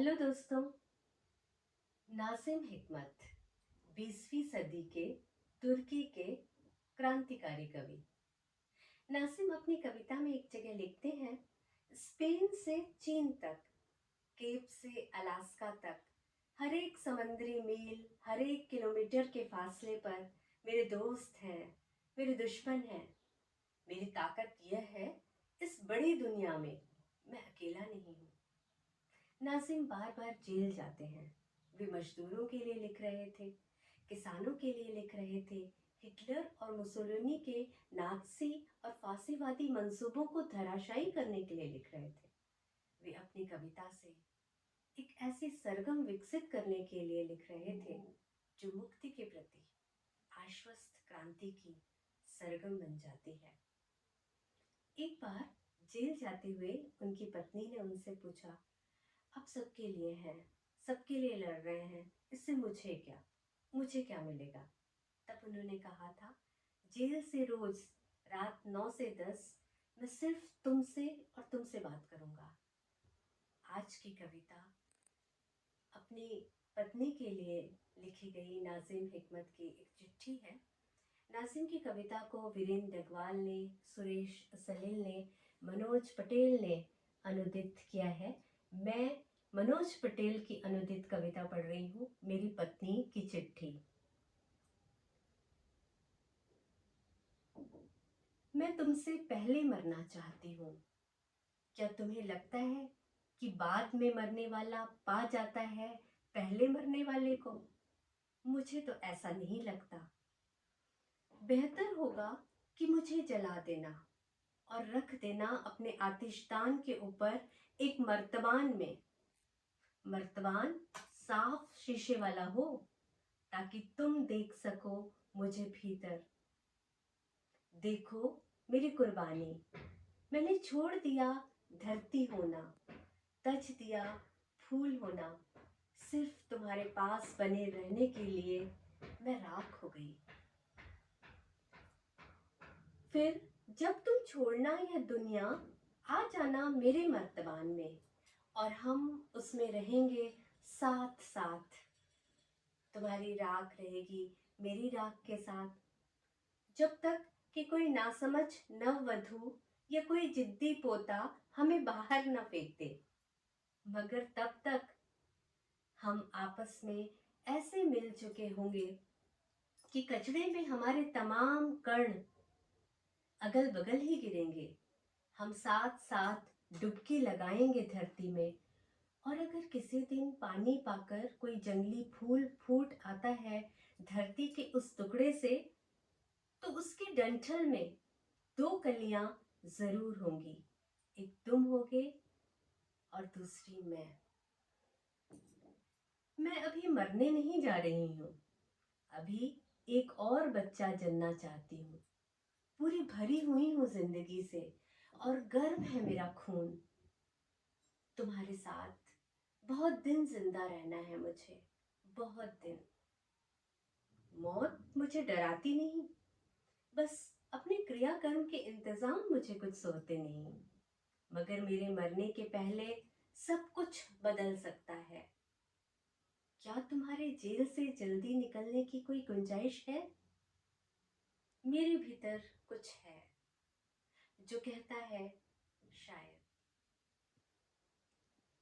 Hello दोस्तों। नासिम हिकमत 20वीं सदी के तुर्की के क्रांतिकारी कवि। नासिम अपनी कविता में एक जगह लिखते हैं, स्पेन से चीन तक, केप से अलास्का तक, हर एक समुद्री मील, हर एक किलोमीटर के फासले पर मेरे दोस्त हैं, मेरे दुश्मन हैं। मेरी ताकत यह है, इस बड़ी दुनिया में मैं अकेला नहीं हूँ। नाजिम बार बार जेल जाते हैं। वे मजदूरों के लिए लिख रहे थे, किसानों के लिए लिख रहे थे, हिटलर और मुसोलिनी के नाज़ी और फासीवादी मंसूबों को धराशायी करने के लिए लिख रहे थे। वे अपनी कविता से एक ऐसी सरगम विकसित करने के लिए लिख रहे थे जो मुक्ति के प्रति आश्वस्त क्रांति की सरगम बन जाती है। एक बार जेल जाते हुए उनकी पत्नी ने उनसे पूछा, आप सबके लिए हैं, सबके लिए लड़ रहे हैं, इससे मुझे क्या मिलेगा? तब उन्होंने कहा था, जेल से रोज रात 9 से 10 मैं सिर्फ तुमसे और तुमसे बात करूंगा। आज की कविता अपनी पत्नी के लिए लिखी गई नाजिम हिकमत की एक चिट्ठी है। नाजिम की कविता को वीरेंद्र डगवाल ने, सुरेश सलील ने, मनोज पटेल ने अनुदित किया है। मैं मनोज पटेल की अनुदित कविता पढ़ रही हूँ, मेरी पत्नी की चिट्ठी। मैं तुमसे पहले मरना चाहती हूँ। क्या तुम्हें लगता है कि बाद में मरने वाला पा जाता है पहले मरने वाले को? मुझे तो ऐसा नहीं लगता। बेहतर होगा कि मुझे जला देना और रख देना अपने आतिशदान के ऊपर एक मर्तबान में। मर्तबान साफ शीशे वाला हो ताकि तुम देख सको मुझे भीतर। देखो मेरी कुर्बानी, मैंने छोड़ दिया धरती होना, तज दिया फूल होना। सिर्फ तुम्हारे पास बने रहने के लिए मैं राख हो गई। फिर जब तुम छोड़ना यह दुनिया, आ जाना मेरे मर्तबान में और हम उसमें रहेंगे साथ साथ। तुम्हारी राख रहेगी मेरी राख के साथ, जब तक कि कोई नासमझ नववधू या कोई जिद्दी पोता हमें बाहर न फेंक दे। मगर तब तक हम आपस में ऐसे मिल चुके होंगे कि कचड़े में हमारे तमाम कण अगल बगल ही गिरेंगे। हम साथ साथ डुबकी लगाएंगे धरती में, और अगर किसी दिन पानी पाकर कोई जंगली फूल फूट आता है धरती के उस टुकड़े से, तो उसकी डंठल में 2 कलियां जरूर होंगी। एक तुम होगे और दूसरी मैं। मैं अभी मरने नहीं जा रही हूँ, अभी एक और बच्चा जनना चाहती हूँ। पूरी भरी हुई हूँ जिंदगी से और गर्म है मेरा खून। तुम्हारे साथ बहुत दिन जिंदा रहना है मुझे, बहुत दिन। मौत मुझे डराती नहीं, बस अपने क्रियाकर्म के इंतजाम मुझे कुछ सोते नहीं। मगर मेरे मरने के पहले सब कुछ बदल सकता है। क्या तुम्हारे जेल से जल्दी निकलने की कोई गुंजाइश है? मेरे भीतर कुछ है जो कहता है शायद।